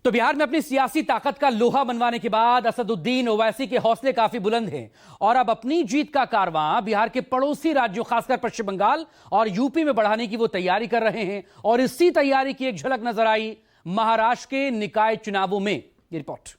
तो बिहार में अपनी सियासी ताकत का लोहा मनवाने के बाद असदुद्दीन ओवैसी के हौसले काफी बुलंद हैं और अब अपनी जीत का कारवां बिहार के पड़ोसी राज्यों खासकर पश्चिम बंगाल और यूपी में बढ़ाने की वो तैयारी कर रहे हैं। और इसी तैयारी की एक झलक नजर आई महाराष्ट्र के निकाय चुनावों में। ये रिपोर्ट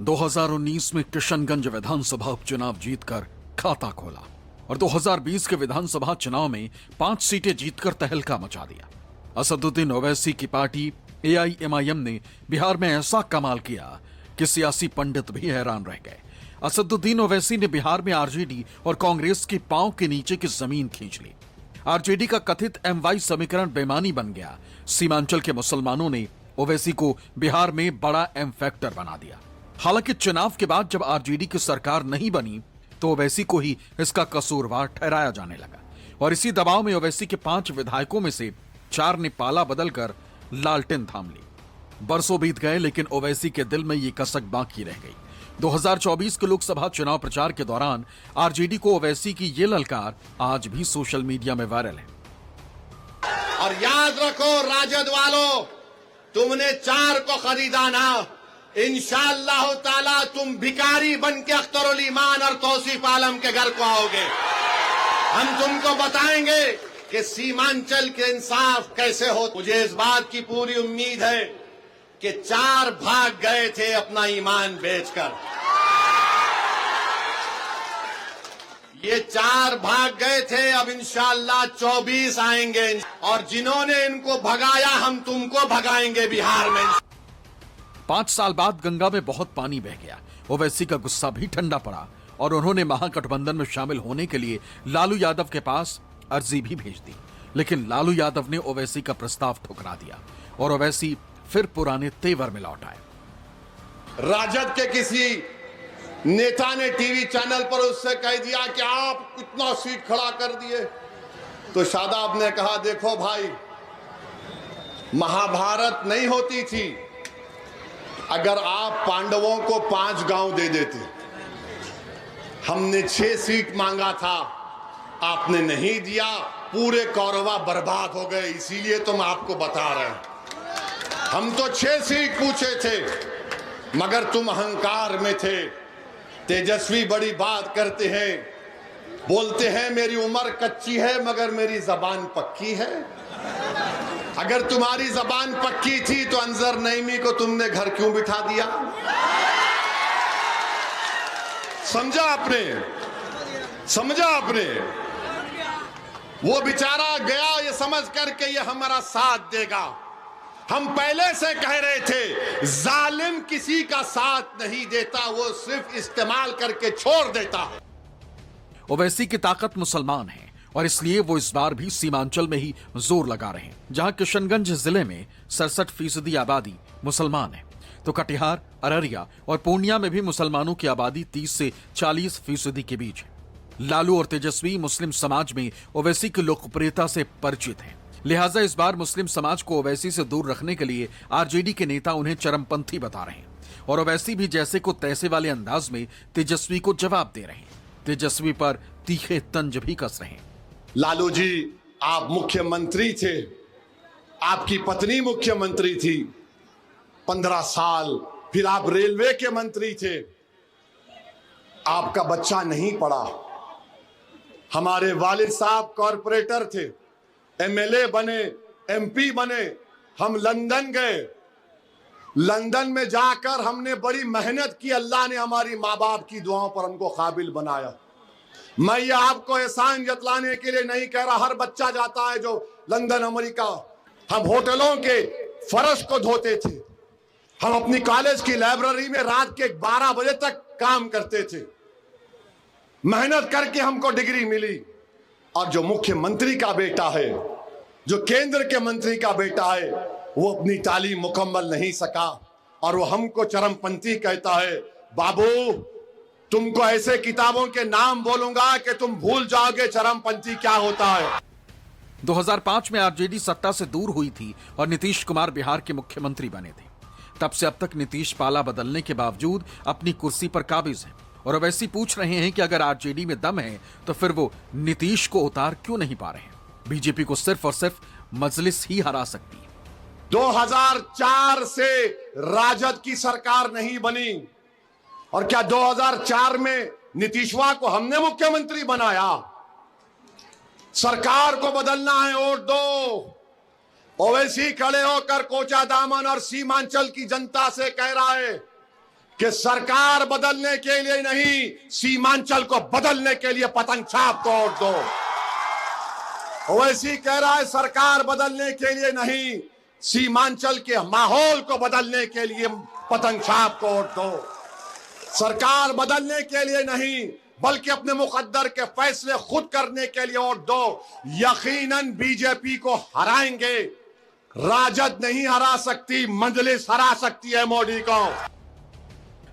2019 में किशनगंज विधानसभा उपचुनाव जीतकर खाता खोला और 2020 के विधानसभा चुनाव में 5 सीटें जीतकर तहलका मचा दिया। असदुद्दीन ओवैसी की पार्टी AIMIM ने बिहार में ऐसा कमाल किया कि सियासी पंडित भी हैरान रह गए। असदुद्दीन ओवैसी ने बिहार में RJD और कांग्रेस की पांव के नीचे की जमीन खींच ली। RJD का कथित MY समीकरण बेमानी बन गया। सीमांचल के मुसलमानों ने ओवैसी को बिहार में बड़ा M फैक्टर बना दिया। हालांकि चुनाव के बाद जब RJD की सरकार नहीं बनी तो ओवैसी को ही इसका कसूरवार ठहराया जाने लगा और इसी दबाव में ओवैसी के 5 विधायकों में से 4 ने पाला बदलकर लालटेन थाम ली। बरसों बीत गए लेकिन ओवैसी के दिल में ये कसक बाकी रह गई। 2024 के लोकसभा चुनाव प्रचार के दौरान RJD को ओवैसी की ये ललकार आज भी सोशल मीडिया में वायरल है। और याद रखो राजद वालों, तुमने 4 को खरीदा ना, इंशाअल्लाह ताला तुम भिखारी बन के अख्तरुल ईमान और तौसीफ आलम के घर को आओगे। हम तुमको बताएंगे कि सीमांचल के इंसाफ कैसे हो। मुझे इस बात की पूरी उम्मीद है कि 4 भाग गए थे अपना ईमान बेचकर, ये 4 भाग गए थे, अब इंशाअल्लाह 24 आएंगे और जिन्होंने इनको भगाया हम तुमको भगाएंगे बिहार में। 5 साल बाद गंगा में बहुत पानी बह गया। ओवैसी का गुस्सा भी ठंडा पड़ा और उन्होंने महागठबंधन में शामिल होने के लिए लालू यादव के पास अर्जी भी भेज दी। लेकिन लालू यादव ने ओवैसी का प्रस्ताव ठुकरा दिया और ओवैसी फिर पुराने तेवर में लौट आए। राजद के किसी नेता ने टीवी चैनल पर उससे कह दिया कि आप कितना सीट खड़ा कर दिए, तो शादाब ने कहा देखो भाई, महाभारत नहीं होती थी अगर आप पांडवों को 5 गांव दे देते। हमने 6 सीट मांगा था, आपने नहीं दिया, पूरे कौरवा बर्बाद हो गए। इसीलिए तो मैं आपको बता रहे हैं, हम तो 6 सीट पूछे थे मगर तुम अहंकार में थे। तेजस्वी बड़ी बात करते हैं, बोलते हैं मेरी उम्र कच्ची है मगर मेरी जबान पक्की है। अगर तुम्हारी जबान पक्की थी तो अंजर नईमी को तुमने घर क्यों बिठा दिया? समझा आपने? समझा आपने? वो बेचारा गया ये समझ करके ये हमारा साथ देगा। हम पहले से कह रहे थे जालिम किसी का साथ नहीं देता, वो सिर्फ इस्तेमाल करके छोड़ देता है। ओवैसी की ताकत मुसलमान है और इसलिए वो इस बार भी सीमांचल में ही जोर लगा रहे हैं। जहां किशनगंज जिले में 67% आबादी मुसलमान है तो कटिहार, अररिया और पूर्णिया में भी मुसलमानों की आबादी 30 से 40% के बीच है। लालू और तेजस्वी मुस्लिम समाज में ओवैसी की लोकप्रियता से परिचित हैं। लिहाजा इस बार मुस्लिम समाज को ओवैसी से दूर रखने के लिए RJD के नेता उन्हें चरमपंथी बता रहे हैं और ओवैसी भी जैसे को तैसे वाले अंदाज में तेजस्वी को जवाब दे रहे हैं। तेजस्वी पर तीखे तंज भी कस रहे हैं। लालू जी, आप मुख्यमंत्री थे, आपकी पत्नी मुख्यमंत्री थी 15 साल, फिर आप रेलवे के मंत्री थे, आपका बच्चा नहीं पढ़ा। हमारे वालिद साहब कॉरपोरेटर थे, MLA बने, MP बने। हम लंदन गए, लंदन में जाकर हमने बड़ी मेहनत की, अल्लाह ने हमारी माँ बाप की दुआओं पर हमको काबिल बनाया। मैं ये आपको एहसान जतलाने के लिए नहीं कह रहा, हर बच्चा जाता है जो लंदन, अमेरिका। हम होटलों के फर्श को धोते थे, हम अपनी कॉलेज की लाइब्रेरी में रात के 12 बजे तक काम करते थे, मेहनत करके हमको डिग्री मिली। और जो मुख्यमंत्री का बेटा है, जो केंद्र के मंत्री का बेटा है, वो अपनी तालीम मुकम्मल नहीं सका और वो हमको चरमपंथी कहता है। बाबू, तुमको ऐसे किताबों के नाम बोलूंगा कि तुम भूल जाओगे चरमपंथी क्या होता है। 2005 में RJD सत्ता से दूर हुई थी और नीतीश कुमार बिहार के मुख्यमंत्री बने थे। तब से अब तक नीतीश पाला बदलने के बावजूद अपनी कुर्सी पर काबिज हैं और ओवैसी पूछ रहे हैं कि अगर RJD में दम है तो फिर वो नीतीश को उतार क्यों नहीं पा रहे हैं। बीजेपी को सिर्फ और सिर्फ मजलिस ही हरा सकती है। 2004 से राजद की सरकार नहीं बनी, और क्या 2004 में नीतीशवा को हमने मुख्यमंत्री बनाया? सरकार को बदलना है, वोट दो। ओवैसी खड़े होकर कोचादामन और सीमांचल की जनता से कह रहा है कि सरकार बदलने के लिए नहीं, सीमांचल को बदलने के लिए पतंग छाप को वोट दो। ओवैसी कह रहा है सरकार बदलने के लिए नहीं, सीमांचल के माहौल को बदलने के लिए पतंग छाप को वोट दो। सरकार बदलने के लिए नहीं, बल्कि अपने मुकद्दर के फैसले खुद करने के लिए वोट दो। यकीनन बीजेपी को हराएंगे। राजद नहीं हरा सकती, मजलिस हरा सकती है मोदी को।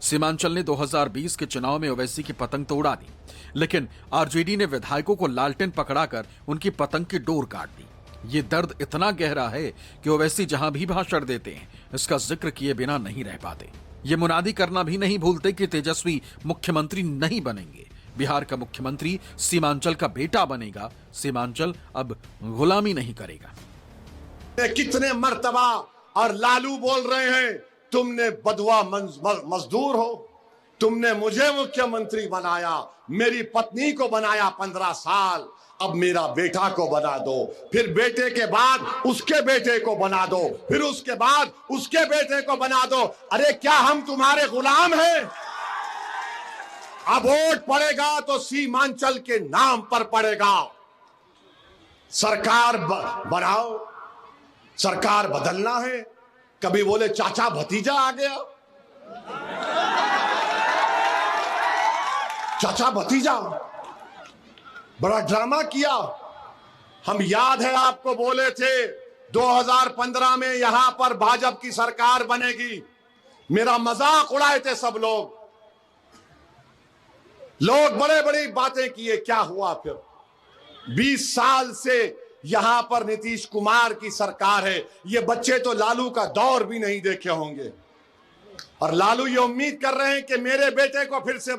सीमांचल ने 2020 के चुनाव में ओवैसी की पतंग तो उड़ा दी, लेकिन आरजेडी ने विधायकों को लालटेन पकड़ाकर उनकी पतंग की डोर काट दी। ये दर्द इतना गहरा है कि ओवैसी जहां भी भाषण देते हैं, इसका जिक्र किए बिना नहीं रह पाते। ये मुनादी करना भी नहीं भूलते कि तेजस्वी मुख्यमंत्री नहीं बनेंगे, बिहार का मुख्यमंत्री सीमांचल का बेटा बनेगा। सीमांचल अब गुलामी नहीं करेगा। कितने मर्तबा और लालू बोल रहे हैं तुमने बदुआ मजदूर हो, तुमने मुझे मुख्यमंत्री बनाया, मेरी पत्नी को बनाया 15 साल, अब मेरा बेटा को बना दो, फिर बेटे के बाद उसके बेटे को बना दो, फिर उसके बाद उसके बेटे को बना दो। अरे क्या हम तुम्हारे गुलाम हैं? अब वोट पड़ेगा तो सीमांचल के नाम पर पड़ेगा। सरकार बनाओ, सरकार बदलना है। कभी बोले चाचा भतीजा आ गया, चाचा भतीजा, बड़ा ड्रामा किया। हम याद है आपको बोले थे 2015 में यहां पर भाजपा की सरकार बनेगी, मेरा मजाक उड़ाए थे सब लोग। बड़े बड़ी बातें किए, क्या हुआ फिर? 20 साल से यहां पर नीतीश कुमार की सरकार है। ये बच्चे तो लालू का दौर भी नहीं देखे होंगे, और लालू ये उम्मीद कर रहे हैं कि मेरे बेटे को फिर से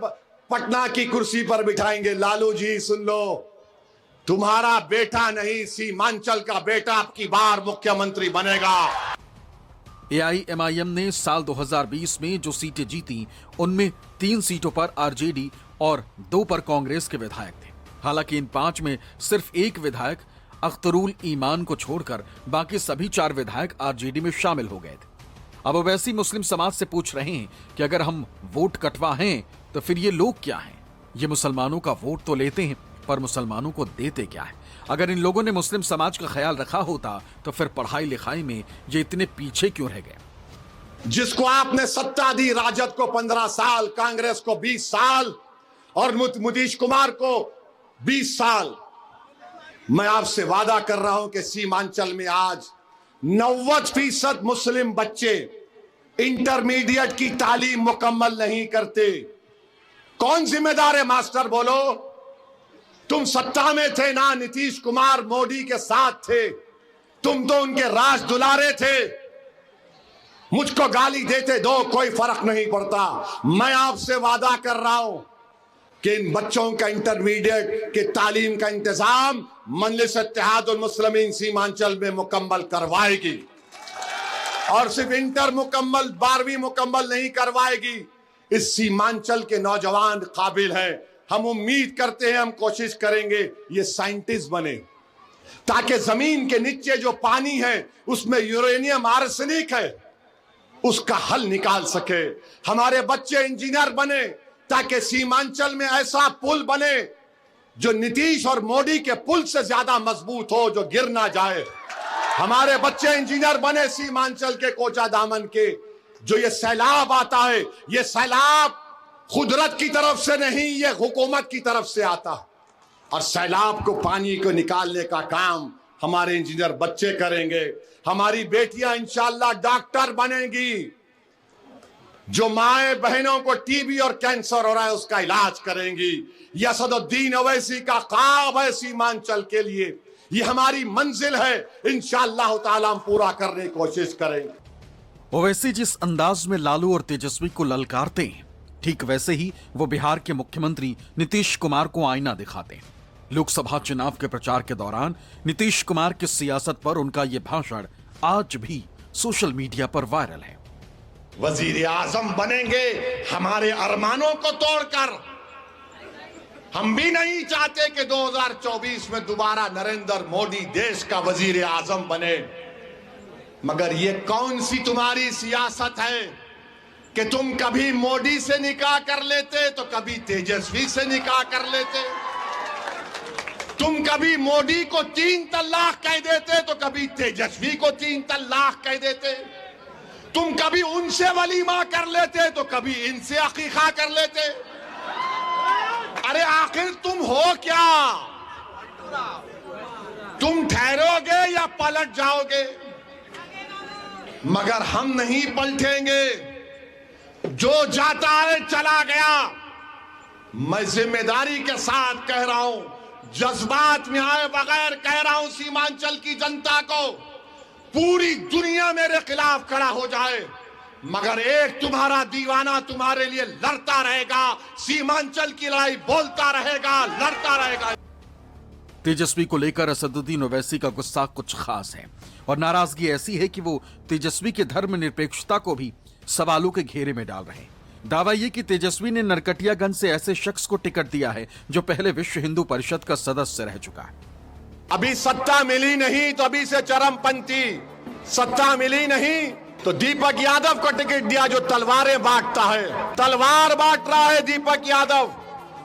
पटना की कुर्सी पर बिठाएंगे। लालू जी सुन लो, तुम्हारा बेटा नहीं, सीमांचल का बेटा आपकी बार मुख्यमंत्री बनेगा। एआईएमआईएम ने साल 2020 में जो सीटें जीती, उनमें 3 सीटों पर आरजेडी और 2 पर कांग्रेस के विधायक थे। हालांकि इन 5 में सिर्फ एक विधायक अख्तरुल ईमान को छोड़कर बाकी सभी 4 विधायक आरजेडी में शामिल हो गए थे। अब ओवैसी मुस्लिम समाज से पूछ रहे हैं कि अगर हम वोट कटवा हैं तो फिर ये लोग क्या हैं? ये मुसलमानों का वोट तो लेते हैं, पर मुसलमानों को देते क्या है? अगर इन लोगों ने मुस्लिम समाज का ख्याल रखा होता तो फिर पढ़ाई लिखाई में ये इतने पीछे क्यों रह गए? जिसको आपने सत्ता दी, राजद को 15 साल, कांग्रेस को 20 साल और नीतीश कुमार को 20 साल, मैं आपसे वादा कर रहा हूं कि सीमांचल में आज 90% मुस्लिम बच्चे इंटरमीडिएट की तालीम मुकम्मल नहीं करते। कौन जिम्मेदार है मास्टर बोलो? तुम सत्ता में थे ना, नीतीश कुमार मोदी के साथ थे, तुम तो उनके राज दुलारे थे। मुझको गाली देते दो, कोई फर्क नहीं पड़ता। मैं आपसे वादा कर रहा हूं कि इन बच्चों का इंटरमीडिएट के तालीम का इंतजाम मजलिस इत्तेहादुल मुस्लिमीन सीमांचल में मुकम्मल करवाएगी, और सिर्फ इंटर मुकम्मल 12वीं मुकम्मल नहीं करवाएगी। इस सीमांचल के नौजवान काबिल हैं। हम उम्मीद करते हैं, हम कोशिश करेंगे ये साइंटिस्ट बने, ताकि जमीन के नीचे जो पानी है उसमें यूरेनियम आर्सेनिक है, उसका हल निकाल सके। हमारे बच्चे इंजीनियर बने, ताकि सीमांचल में ऐसा पुल बने जो नीतीश और मोदी के पुल से ज्यादा मजबूत हो, जो गिर ना जाए। हमारे बच्चे इंजीनियर बने सीमांचल के, कोचादामन के। जो ये सैलाब आता है, ये सैलाब कुदरत की तरफ से नहीं, ये हुकूमत की तरफ से आता है, और सैलाब को, पानी को निकालने का काम हमारे इंजीनियर बच्चे करेंगे। हमारी बेटियां इंशाअल्लाह डॉक्टर बनेंगी। जो माए बहनों को टीबी और कैंसर हो रहा है उसका इलाज करेंगी। यह असदुद्दीन ओवैसी का ख्वाब है सीमांचल के लिए, ये हमारी मंजिल है। इंशाअल्लाह ताला हम पूरा करने की कोशिश करेंगे। ओवैसी जिस अंदाज में लालू और तेजस्वी को ललकारते हैं, ठीक वैसे ही वो बिहार के मुख्यमंत्री नीतीश कुमार को आईना दिखाते हैं। लोकसभा चुनाव के प्रचार के दौरान नीतीश कुमार की सियासत पर उनका यह भाषण आज भी सोशल मीडिया पर वायरल है। वजीर आजम बनेंगे हमारे अरमानों को तोड़कर। हम भी नहीं चाहते कि 2024 में दोबारा नरेंद्र मोदी देश का वजीर आजम बने, मगर ये कौन सी तुम्हारी सियासत है कि तुम कभी मोदी से निकाह कर लेते तो कभी तेजस्वी से निकाह कर लेते, तुम कभी मोदी को 3 तलाक कह देते तो कभी तेजस्वी को 3 तलाक कह देते, तुम कभी उनसे वलीमा कर लेते तो कभी इनसे अकीका कर लेते। अरे आखिर तुम हो क्या? तुम ठहरोगे या पलट जाओगे? मगर हम नहीं पलटेंगे। जो जाता है चला गया। मैं जिम्मेदारी के साथ कह रहा हूं, जज्बात में आए बगैर कह रहा हूं, सीमांचल की जनता को, पूरी दुनिया मेरे खिलाफ खड़ा हो जाए मगर एक तुम्हारा दीवाना तुम्हारे लिए लड़ता रहेगा। सीमांचल की लड़ाई बोलता रहेगा, लड़ता रहेगा। तेजस्वी को लेकर असदुद्दीन ओवैसी का गुस्सा कुछ खास है और नाराजगी ऐसी है कि वो तेजस्वी के धर्मनिरपेक्षता को भी सवालों के घेरे में डाल रहे हैं। दावा ये कि तेजस्वी ने नरकटियागंज से ऐसे शख्स को टिकट दिया है जो पहले विश्व हिंदू परिषद का सदस्य रह चुका है। अभी सत्ता मिली नहीं तो अभी से चरमपंथी, सत्ता मिली नहीं तो दीपक यादव को टिकट दिया जो तलवारें बांटता है, तलवार बांट रहा है दीपक यादव।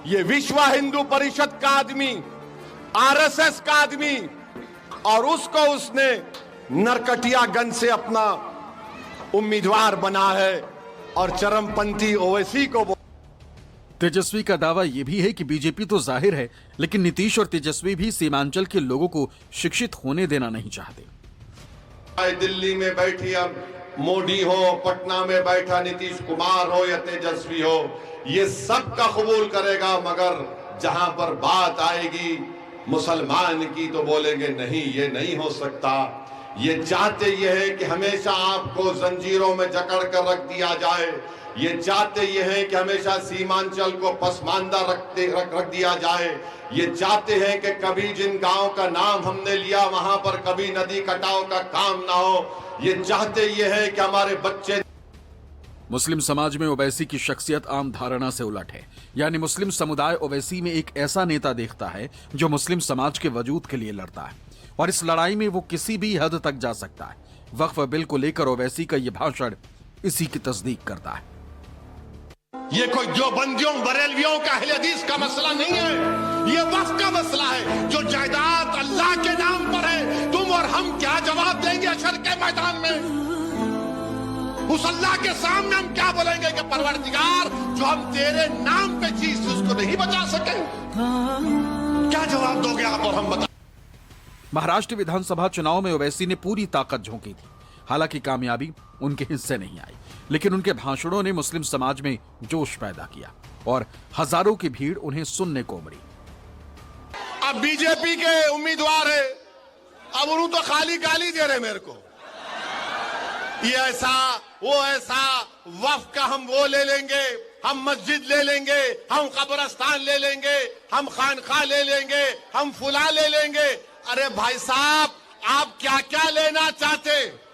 ये विश्व हिंदू परिषद का आदमी, आरएसएस का आदमी, और उसको उसने नरकटियागंज से अपना उम्मीदवार बना है और चरमपंथी ओवैसी को। तेजस्वी का दावा यह भी है कि बीजेपी तो जाहिर है, लेकिन नीतीश और तेजस्वी भी सीमांचल के लोगों को शिक्षित होने देना नहीं चाहते। दिल्ली में बैठी अब मोदी हो, पटना में बैठा नीतीश कुमार हो या तेजस्वी हो, ये सब का कबूल करेगा, मगर जहां पर बात आएगी मुसलमान की तो बोलेंगे नहीं, ये नहीं हो सकता। ये चाहते ये है कि हमेशा आपको जंजीरों में जकड़ कर रख दिया जाए। ये चाहते ये है कि हमेशा सीमांचल को पसमानदा रख दिया जाए। ये चाहते हैं कि कभी जिन गांव का नाम हमने लिया वहां पर कभी नदी कटाव का काम ना हो। ये चाहते ये है कि हमारे बच्चे। मुस्लिम समाज में ओवैसी की शख्सियत आम धारणा से उलट है, यानी मुस्लिम समुदाय ओवैसी में एक ऐसा नेता देखता है जो मुस्लिम समाज के वजूद के लिए लड़ता है और इस लड़ाई में वो किसी भी हद तक जा सकता है। वक्फ बिल को लेकर ओवैसी का यह भाषण इसी की तस्दीक करता है। ये कोई देवबंदियों बरेलवियों का अहले हदीस का मसला नहीं है, ये वक्फ का मसला है। जो जायदाद अल्लाह के नाम पर है, तुम और हम क्या जवाब देंगे हशर के मैदान में? उस अल्लाह के सामने हम क्या बोलेंगे कि परवरदिगार, जो हम तेरे नाम पे चीज उसको नहीं बचा सके? क्या जवाब दोगे आप और हम? बता। महाराष्ट्र विधानसभा चुनाव में ओवैसी ने पूरी ताकत झोंकी थी। हालांकि कामयाबी उनके हिस्से नहीं आई, लेकिन उनके भाषणों ने मुस्लिम समाज में जोश पैदा किया और हजारों की भीड़ उन्हें सुनने को उमड़ी। अब बीजेपी के उम्मीदवार है, अब उन्होंने तो खाली गाली दे रहे मेरे को, ये ऐसा वो ऐसा, वक्फ का हम वो ले लेंगे, हम मस्जिद ले लेंगे, हम कब्रिस्तान ले लेंगे, हम खानखा ले लेंगे, हम फुला ले लेंगे। अरे भाई साहब, आप क्या क्या लेना चाहते?